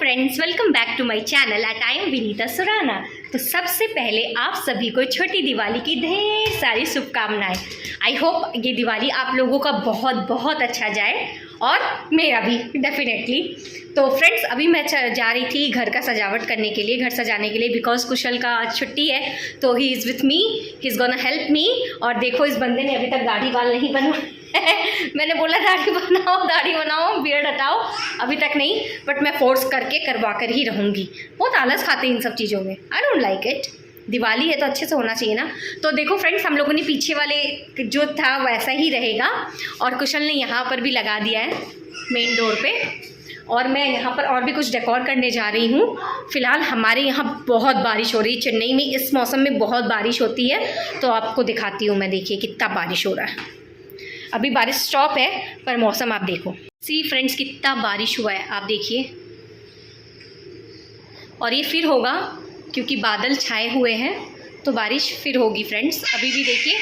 Friends, welcome back to my channel at I am Vinita Surana. तो सबसे पहले आप सभी को छोटी दिवाली की ढेर सारी शुभकामनाएं। आई होप ये दिवाली आप लोगों का बहुत बहुत अच्छा जाए और मेरा भी डेफिनेटली। तो फ्रेंड्स, अभी मैं जा रही थी घर का सजावट करने के लिए, घर सजाने के लिए, बिकॉज कुशल का आज छुट्टी है। तो he is with me, he is gonna help me. और देखो, इस बंदे ने अभी तक दाढ़ी बाल नहीं बनवाए। मैंने बोला दाढ़ी बनाओ, बियर्ड हटाओ, अभी तक नहीं, बट मैं फोर्स करके करवा कर ही रहूँगी। बहुत आलस खाते हैं इन सब चीज़ों में, I don't like it. Diwali है तो अच्छे से होना चाहिए ना। तो देखो फ्रेंड्स, हम लोगों ने पीछे वाले जो था वैसा ही रहेगा, और कुशल ने यहाँ पर भी लगा दिया है मेन डोर पे, और मैं यहाँ पर और भी कुछ डेकोर करने जा रही हूँ। फ़िलहाल हमारे यहाँ बहुत बारिश हो रही है, चेन्नई में इस मौसम में बहुत बारिश होती है। तो आपको दिखाती हूँ मैं, देखिए कितना बारिश हो रहा है। अभी बारिश स्टॉप है, पर मौसम आप देखो। सी फ्रेंड्स, कितना बारिश हुआ है, आप देखिए। और ये फिर होगा क्योंकि बादल छाए हुए हैं, तो बारिश फिर होगी फ्रेंड्स। अभी भी देखिए,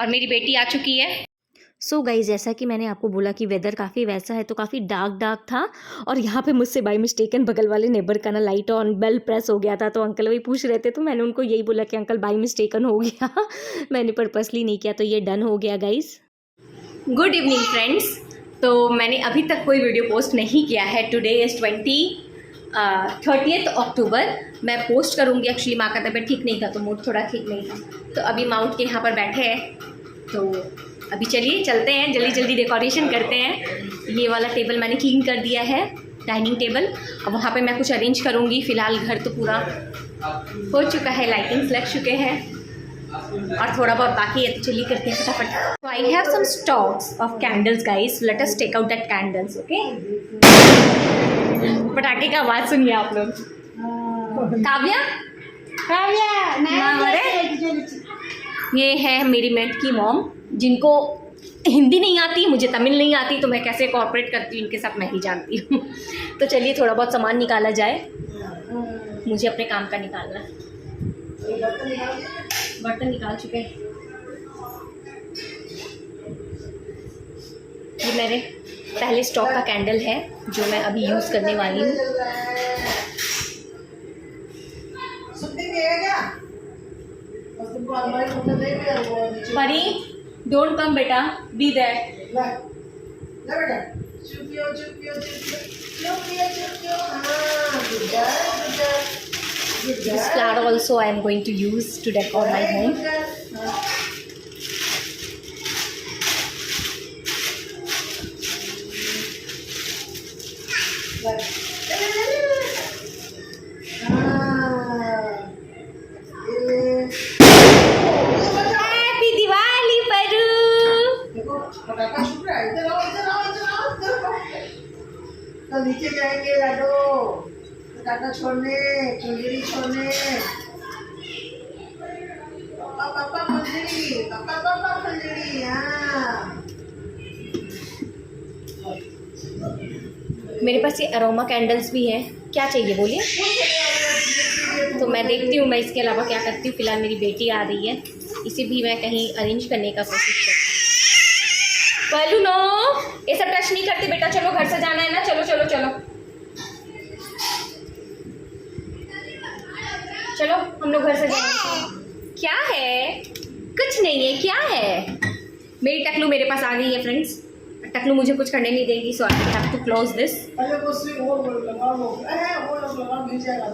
और मेरी बेटी आ चुकी है। सो गाइस, जैसा कि मैंने आपको बोला कि वेदर काफ़ी वैसा है, तो काफ़ी डार्क था। और यहाँ पे मुझसे बाय मिस्टेकन बगल वाले नेबर का ना लाइट ऑन बेल प्रेस हो गया था। तो अंकल वही पूछ रहे थे, तो मैंने उनको यही बोला कि अंकल बाय मिस्टेकन हो गया। मैंने पर्पसली नहीं किया, तो ये डन हो गया गाइस। Good evening friends. तो मैंने अभी तक कोई वीडियो पोस्ट नहीं किया है। टुडे इज़ 30 अक्टूबर। मैं पोस्ट करूँगी। एक्चुअली माँ का तबीयत ठीक नहीं था, तो मूड थोड़ा ठीक नहीं था। तो अभी माउंट के यहाँ पर बैठे हैं, तो अभी चलिए चलते हैं, जल्दी जल्दी डेकोरेशन करते हैं। ये वाला टेबल मैंने क्लीन कर दिया है, डाइनिंग टेबल। अब वहाँ पे मैं कुछ अरेंज करूँगी। फ़िलहाल घर तो पूरा हो चुका है, लाइटिंग्स लग चुके हैं, और थोड़ा बहुत बाकी है। तो चलिए करते हैं फटाफट। तो I have some stocks of candles guys, let us take out that candles. Okay, पटाखे का आवाज़ सुनिए आप लोग। काव्या, ये है मेरी मेट की मॉम, जिनको हिंदी नहीं आती, मुझे तमिल नहीं आती, तो मैं कैसे कॉर्पोरेट करती हूँ इनके साथ मैं ही जानती हूँ। तो चलिए थोड़ा बहुत सामान निकाला जाए, मुझे अपने काम का निकालना है। बर्तन निकाल चुके हैं। ये मेरे पहले स्टॉक का कैंडल है, जो मैं अभी यूज़ करने वाली हूँ। परी, डोंट कम बेटा, be there. This flower also I am going to use to decor my home. Happy Diwali, Paru. तो नीचे जाएंगे लाडो, पटाखा छोड़ने, फुलझड़ी छोड़ने। पापा फुलझड़ी, पापा फुलझड़ी। हाँ, मेरे पास ये अरोमा कैंडल्स भी हैं, क्या चाहिए बोलिए। तो मैं देखती हूँ मैं इसके अलावा क्या करती हूँ। फिलहाल मेरी बेटी आ रही है, इसे भी मैं कहीं अरेंज करने का कोशिश करती हूँ। पहलू नो, ये सब टच नहीं करते बेटा, चलो घर से जाना है ना, चलो चलो चलो चलो, हम लोग घर से जाएंगे। क्या है? कुछ नहीं है, क्या है? मेरी टकलू मेरे पास आ गई है फ्रेंड्स। टकलू मुझे कुछ करने नहीं देगी, so I have to close this. अरे वो से वो लगा लो, वो लगा मिल जाएगा।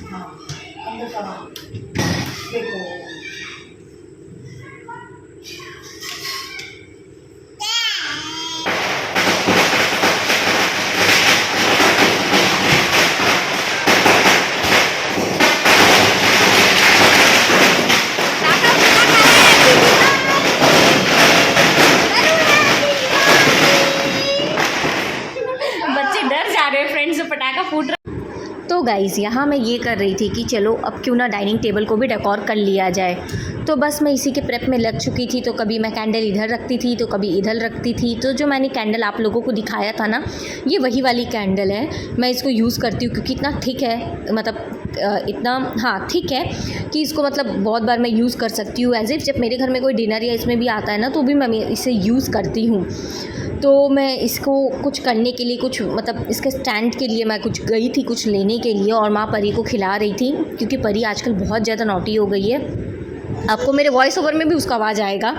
हाँ, अंदर का देखो। पटाखा फूट रहा। तो गाइज़, यहाँ मैं ये कर रही थी कि चलो अब क्यों ना डाइनिंग टेबल को भी डेकोर कर लिया जाए। तो बस मैं इसी के प्रेप में लग चुकी थी। तो कभी मैं कैंडल इधर रखती थी, तो कभी इधर रखती थी। तो जो मैंने कैंडल आप लोगों को दिखाया था ना, ये वही वाली कैंडल है। मैं इसको यूज़ करती हूँ क्योंकि इतना थिक है, मतलब इतना हाँ थिक है कि इसको मतलब बहुत बार मैं यूज़ कर सकती हूँ। एज इफ जब मेरे घर में कोई डिनर या इसमें भी आता है ना, तो भी मैं इसे यूज़ करती हूँ। तो मैं इसको कुछ करने के लिए कुछ मतलब इसके स्टैंड के लिए मैं कुछ गई थी कुछ लेने के लिए, और माँ परी को खिला रही थी क्योंकि परी आजकल बहुत ज़्यादा नॉटी हो गई है। आपको मेरे वॉइस ओवर में भी उसका आवाज़ आएगा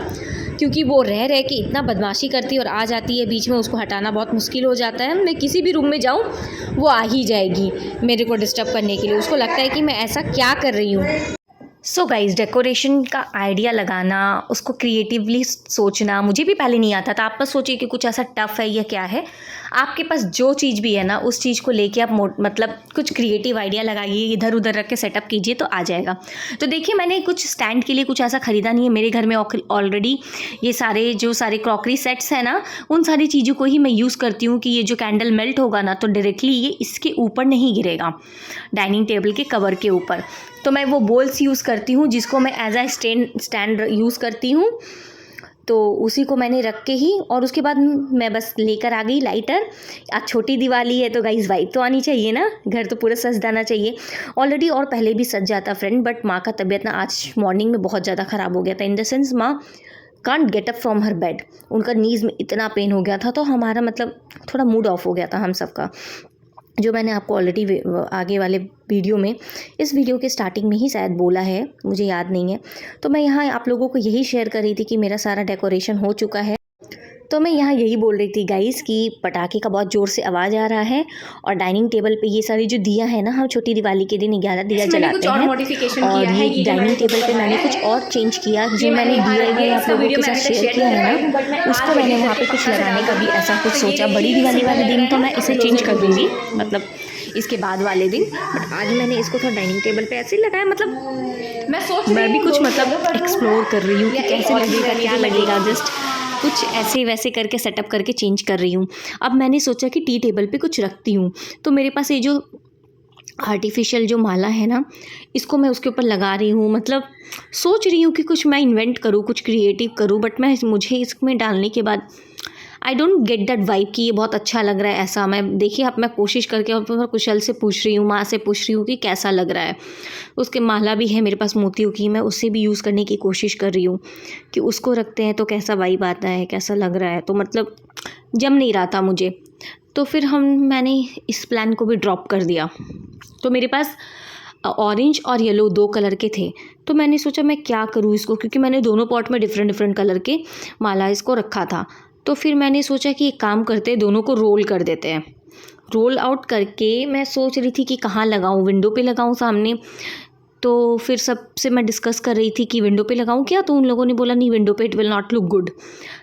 क्योंकि वो रह के इतना बदमाशी करती है और आ जाती है बीच में, उसको हटाना बहुत मुश्किल हो जाता है। मैं किसी भी रूम में जाऊँ वो आ ही जाएगी मेरे को डिस्टर्ब करने के लिए, उसको लगता है कि मैं ऐसा क्या कर रही हूँ। सो गाइज़, डेकोरेशन का आइडिया लगाना, उसको क्रिएटिवली सोचना मुझे भी पहले नहीं आता था। आप बस सोचिए कि कुछ ऐसा टफ़ है या क्या है, आपके पास जो चीज़ भी है ना उस चीज़ को लेके आप मतलब कुछ क्रिएटिव आइडिया लगाइए, इधर उधर रख के सेटअप कीजिए तो आ जाएगा। तो देखिए मैंने कुछ स्टैंड के लिए कुछ ऐसा ख़रीदा नहीं है, मेरे घर में ऑलरेडी ये सारे क्रॉकरी सेट्स हैं ना, उन सारी चीज़ों को ही मैं यूज़ करती हूँ कि ये जो कैंडल मेल्ट होगा ना तो डायरेक्टली ये इसके ऊपर नहीं गिरेगा, डाइनिंग टेबल के कवर के ऊपर। तो मैं वो बोल्स यूज़ करती हूँ जिसको मैं एज आ स्टैंड यूज़ करती हूँ, तो उसी को मैंने रख के ही, और उसके बाद मैं बस लेकर आ गई लाइटर। आज छोटी दिवाली है तो गाइस वाइब तो आनी चाहिए ना, घर तो पूरा सज जाना चाहिए ऑलरेडी, और पहले भी सज जाता फ्रेंड, बट माँ का तबीयत ना आज मॉर्निंग में बहुत ज़्यादा ख़राब हो गया था। इन द सेंस माँ can't get up from her bed, उनका नीज़ में इतना पेन हो गया था, तो हमारा मतलब थोड़ा मूड ऑफ हो गया था हम सबका, जो मैंने आपको ऑलरेडी आगे वाले वीडियो में, इस वीडियो के स्टार्टिंग में ही शायद बोला है, मुझे याद नहीं है। तो मैं यहाँ आप लोगों को यही शेयर कर रही थी कि मेरा सारा डेकोरेशन हो चुका है। तो मैं यहाँ यही बोल रही थी गाइस कि पटाखे का बहुत ज़ोर से आवाज़ आ रहा है, और डाइनिंग टेबल पे ये सारी जो दिया है ना, हम छोटी दिवाली के दिन 11 दिया जलाते हैं, और ये डाइनिंग टेबल पे मैंने कुछ और चेंज किया, जो मैंने DIY आप लोगों के साथ शेयर किया है ना, उसको मैंने वहाँ पे कुछ लगाने का भी ऐसा कुछ सोचा। बड़ी दिवाली वाले दिन तो मैं इसे चेंज कर दूँगी, मतलब इसके बाद वाले दिन, बट आज मैंने इसको थोड़ा डाइनिंग टेबल पे ऐसे ही लगाया। मतलब मैं भी कुछ मतलब एक्सप्लोर कर रही हूँ कि कैसे लगेगा, क्या लगेगा, जस्ट कुछ ऐसे वैसे करके सेटअप करके चेंज कर रही हूँ। अब मैंने सोचा कि टी टेबल पे कुछ रखती हूँ, तो मेरे पास ये जो आर्टिफिशियल जो माला है ना, इसको मैं उसके ऊपर लगा रही हूँ। मतलब सोच रही हूँ कि कुछ मैं इन्वेंट करूँ, कुछ क्रिएटिव करूँ, बट मुझे इसमें डालने के बाद I don't get that vibe कि ये बहुत अच्छा लग रहा है ऐसा। मैं देखिए, अब मैं कोशिश करके और कुशल से पूछ रही हूँ, माँ से पूछ रही हूँ कि कैसा लग रहा है। उसके माला भी है मेरे पास मोतियों की, मैं उससे भी यूज़ करने की कोशिश कर रही हूँ कि उसको रखते हैं तो कैसा वाइब आता है, कैसा लग रहा है। तो मतलब जम नहीं रहा था मुझे, तो फिर मैंने इस प्लान को भी ड्रॉप कर दिया। तो मेरे पास ऑरेंज और येलो 2 कलर के थे, तो मैंने सोचा मैं क्या करूँ इसको, क्योंकि मैंने दोनों पॉट में डिफरेंट कलर के माला इसको रखा था। तो फिर मैंने सोचा कि एक काम करते हैं, दोनों को रोल कर देते हैं। रोल आउट करके मैं सोच रही थी कि कहाँ लगाऊँ, विंडो पे लगाऊँ सामने। तो फिर सबसे मैं डिस्कस कर रही थी कि विंडो पे लगाऊँ क्या, तो उन लोगों ने बोला नहीं, विंडो पे it will not look good.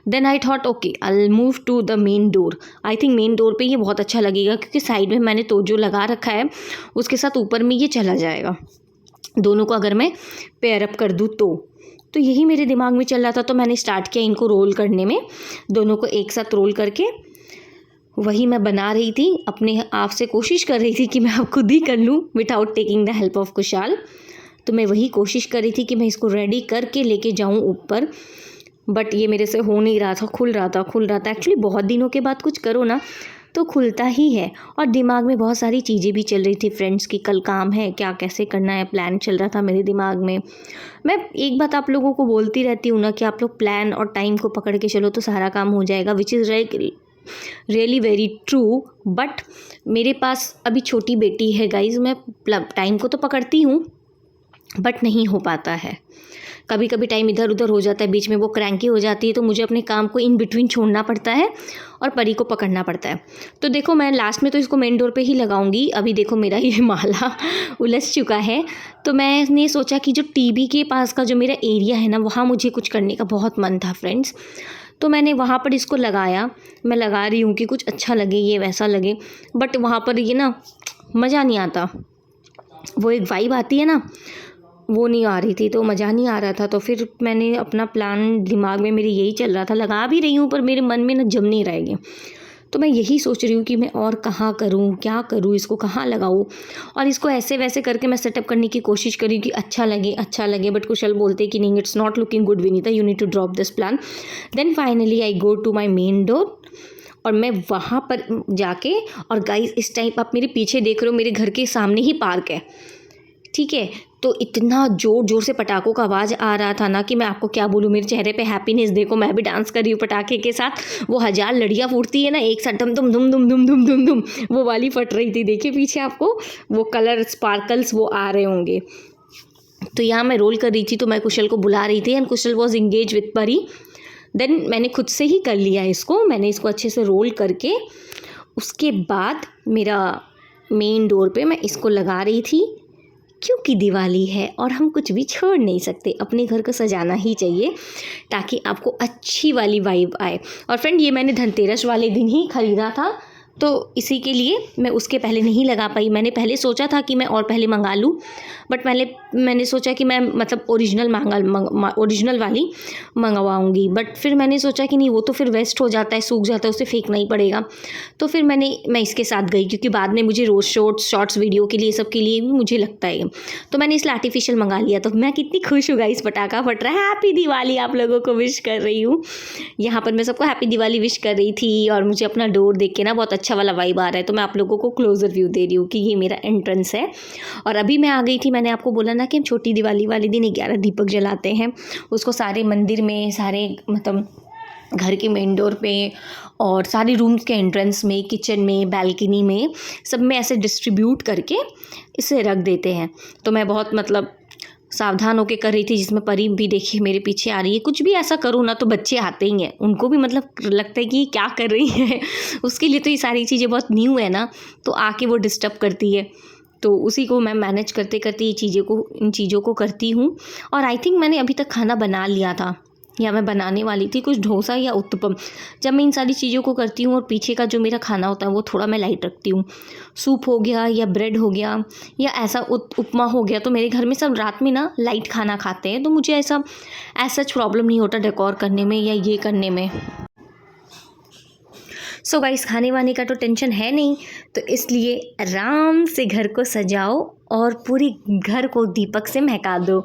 Then I thought okay I will move to the main door. I think main door पे ये बहुत अच्छा लगेगा, क्योंकि साइड में मैंने तो जो लगा रखा है उसके साथ ऊपर में ये चला जाएगा, दोनों को अगर मैं पेयर अप कर दूँ तो यही मेरे दिमाग में चल रहा था। तो मैंने स्टार्ट किया इनको रोल करने में, दोनों को एक साथ रोल करके वही मैं बना रही थी। अपने आप से कोशिश कर रही थी कि मैं अब खुद ही कर लूँ without taking the help of Kushal. तो मैं वही कोशिश कर रही थी कि मैं इसको रेडी करके लेके जाऊँ ऊपर, बट ये मेरे से हो नहीं रहा था, खुल रहा था। एक्चुअली बहुत दिनों के बाद कुछ करो ना तो खुलता ही है, और दिमाग में बहुत सारी चीज़ें भी चल रही थी फ्रेंड्स की, कल काम है, क्या कैसे करना है, प्लान चल रहा था मेरे दिमाग में। मैं एक बात आप लोगों को बोलती रहती हूँ ना कि आप लोग प्लान और टाइम को पकड़ के चलो तो सारा काम हो जाएगा, which is really very true. But मेरे पास अभी छोटी बेटी है गाइज़, मैं टाइम को तो पकड़ती हूँ बट नहीं हो पाता है। कभी कभी टाइम इधर उधर हो जाता है, बीच में वो क्रैंकी हो जाती है, तो मुझे अपने काम को इन बिटवीन छोड़ना पड़ता है और परी को पकड़ना पड़ता है। तो देखो मैं लास्ट में तो इसको मेन डोर पे ही लगाऊंगी। अभी देखो मेरा ये माला उलझ चुका है, तो मैंने सोचा कि जो टीवी के पास का जो मेरा एरिया है ना, वहाँ मुझे कुछ करने का बहुत मन था फ्रेंड्स। तो मैंने वहाँ पर इसको लगाया, मैं लगा रही हूँ कि कुछ अच्छा लगे, ये वैसा लगे, बट वहाँ पर ये ना मज़ा नहीं आता, वो एक वाइब आती है ना, वो नहीं आ रही थी, तो मज़ा नहीं आ रहा था। तो फिर मैंने अपना प्लान, दिमाग में मेरे यही चल रहा था, लगा भी रही हूँ पर मेरे मन में ना जम नहीं रहेगी। तो मैं यही सोच रही हूँ कि मैं और कहाँ करूँ, क्या करूँ, इसको कहाँ लगाऊँ, और इसको ऐसे वैसे करके मैं सेटअप करने की कोशिश करी कि अच्छा लगे। बट कुशल बोलते कि नहीं, it's not looking good Vinita, you need to drop this plan. Then finally I go to my main door, और मैं वहाँ पर जाके, और गाइस इस टाइम आप मेरे पीछे देख रहे हो, मेरे घर के सामने ही पार्क है, ठीक है। तो इतना ज़ोर ज़ोर से पटाखों का आवाज़ आ रहा था ना कि मैं आपको क्या बोलूँ, मेरे चेहरे पे हैप्पीनेस देखो, मैं भी डांस कर रही हूँ पटाखे के साथ। वो 1000 लड़ियाँ फूटती है ना एक साथ, धम धम धुम धुम धुम धुम धुम धुम, वो वाली फट रही थी। देखिए पीछे आपको वो कलर स्पार्कल्स वो आ रहे होंगे। तो यहाँ मैं रोल कर रही थी तो मैं कुशल को बुला रही थी, and Kusal was engage with परी। देन मैंने खुद से ही कर लिया इसको, मैंने इसको अच्छे से रोल करके उसके बाद मेरा मेन डोर पे मैं इसको लगा रही थी, क्योंकि दिवाली है और हम कुछ भी छोड़ नहीं सकते, अपने घर को सजाना ही चाहिए ताकि आपको अच्छी वाली वाइब आए। और फ्रेंड ये मैंने धनतेरस वाले दिन ही ख़रीदा था, तो इसी के लिए मैं उसके पहले नहीं लगा पाई। मैंने पहले सोचा था कि मैं और पहले मंगा लूँ, बट मैंने सोचा कि मैं मतलब ओरिजिनल वाली मंगवाऊँगी, बट फिर मैंने सोचा कि नहीं वो तो फिर वेस्ट हो जाता है, सूख जाता है, उसे फेंकना ही पड़ेगा। तो फिर मैं इसके साथ गई, क्योंकि बाद में मुझे रोज़ शॉर्ट्स वीडियो के लिए सब के लिए भी मुझे लगता है, तो मैंने इसलिए आर्टिफिशियल मंगा लिया। तो मैं कितनी खुश हूँ गाइस, पटाखा फट रहा है, हैप्पी दिवाली आप लोगों को विश कर रही हूँ। यहाँ पर मैं सबको हैप्पी दिवाली विश कर रही थी, और मुझे अपना डोर देख के ना बहुत अच्छा वाला वाइब आ रहा है। तो मैं आप लोगों को क्लोजर व्यू दे रही हूँ कि ये मेरा एंट्रेंस है। और अभी मैं आ गई थी, मैंने आपको बोला ना कि हम छोटी दिवाली वाले दिन 11 दीपक जलाते हैं, उसको सारे मंदिर में, सारे मतलब घर के मेन डोर पे और सारे रूम्स के एंट्रेंस में, किचन में, बालकनी में, सब में ऐसे डिस्ट्रीब्यूट करके इसे रख देते हैं। तो मैं बहुत मतलब सावधान होकर कर रही थी, जिसमें परी भी देखिए मेरे पीछे आ रही है। कुछ भी ऐसा करूँ ना तो बच्चे आते ही हैं, उनको भी मतलब लगता है कि क्या कर रही है उसके लिए तो ये सारी चीज़ें बहुत न्यू है ना, तो आके वो डिस्टर्ब करती है। तो उसी को मैं मैनेज करते करते इन चीज़ों को करती हूँ। और आई थिंक मैंने अभी तक खाना बना लिया था, या मैं बनाने वाली थी कुछ डोसा या उत्तपम। जब मैं इन सारी चीज़ों को करती हूँ और पीछे का जो मेरा खाना होता है वो थोड़ा मैं लाइट रखती हूँ, सूप हो गया या ब्रेड हो गया या ऐसा उपमा हो गया, तो मेरे घर में सब रात में ना लाइट खाना खाते हैं, तो मुझे ऐसा प्रॉब्लम नहीं होता डेकोर करने में या ये करने में। सो गाइस खाने वाने का तो टेंशन है नहीं, तो इसलिए आराम से घर को सजाओ और पूरी घर को दीपक से महका दो।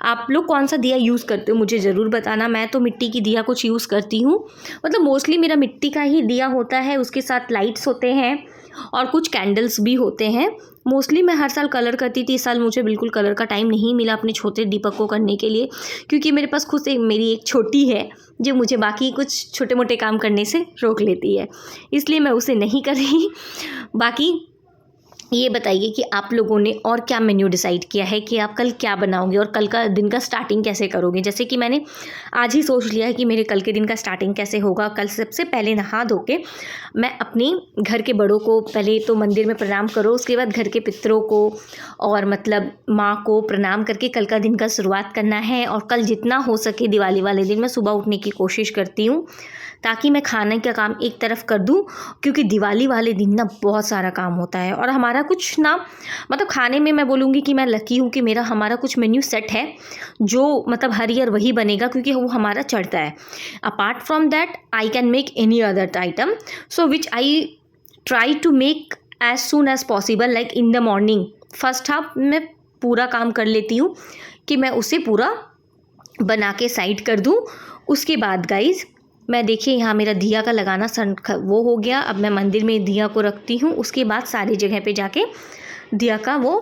आप लोग कौन सा दिया यूज़ करते हो मुझे ज़रूर बताना। मैं तो मिट्टी की दिया कुछ यूज़ करती हूँ, मतलब मोस्टली मेरा मिट्टी का ही दिया होता है, उसके साथ लाइट्स होते हैं और कुछ कैंडल्स भी होते हैं। मोस्टली मैं हर साल कलर करती थी, इस साल मुझे बिल्कुल कलर का टाइम नहीं मिला अपने छोटे दीपक को करने के लिए, क्योंकि मेरे पास खुद से मेरी एक छोटी है जो मुझे बाकी कुछ छोटे मोटे काम करने से रोक लेती है, इसलिए मैं उसे नहीं कर रही। बाकी ये बताइए कि आप लोगों ने और क्या मेन्यू डिसाइड किया है कि आप कल क्या बनाओगे और कल का दिन का स्टार्टिंग कैसे करोगे। जैसे कि मैंने आज ही सोच लिया है कि मेरे कल के दिन का स्टार्टिंग कैसे होगा। कल सबसे पहले नहा धो के मैं अपनी घर के बड़ों को पहले तो मंदिर में प्रणाम करो, उसके बाद घर के पितरों को और मतलब माँ को प्रणाम करके कल का दिन का शुरुआत करना है। और कल जितना हो सके दिवाली वाले दिन मैं सुबह उठने की कोशिश करती हूँ ताकि मैं खाने का काम एक तरफ कर दूं, क्योंकि दिवाली वाले दिन ना बहुत सारा काम होता है। और हमारा कुछ ना मतलब खाने में मैं बोलूँगी कि मैं लकी हूँ कि हमारा कुछ मेन्यू सेट है जो मतलब हर ईयर वही बनेगा, क्योंकि वो हमारा चढ़ता है। Apart from that I can make any other item, so which I try to make as soon as possible, like in the morning. First half में पूरा काम कर लेती हूँ कि मैं उसे पूरा बना के साइड कर दूँ। उसके बाद गाइज़ मैं देखिए यहाँ मेरा दिया का लगाना वो हो गया। अब मैं मंदिर में दिया को रखती हूँ, उसके बाद सारी जगह पे जाके दिया का वो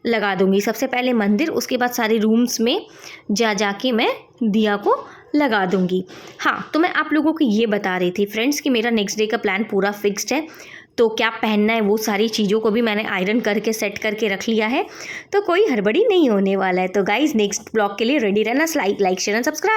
लगा दूँगी। सबसे पहले मंदिर, उसके बाद सारे रूम्स में जाके मैं दिया को लगा दूँगी। हाँ, तो मैं आप लोगों को ये बता रही थी फ्रेंड्स कि मेरा नेक्स्ट डे का प्लान पूरा फिक्स्ड है। तो क्या पहनना है वो सारी चीज़ों को भी मैंने आयरन करके सेट करके रख लिया है, तो कोई हड़बड़ी नहीं होने वाला है। तो गाइज़ नेक्स्ट ब्लॉग के लिए रेडी रहना। Like share and subscribe.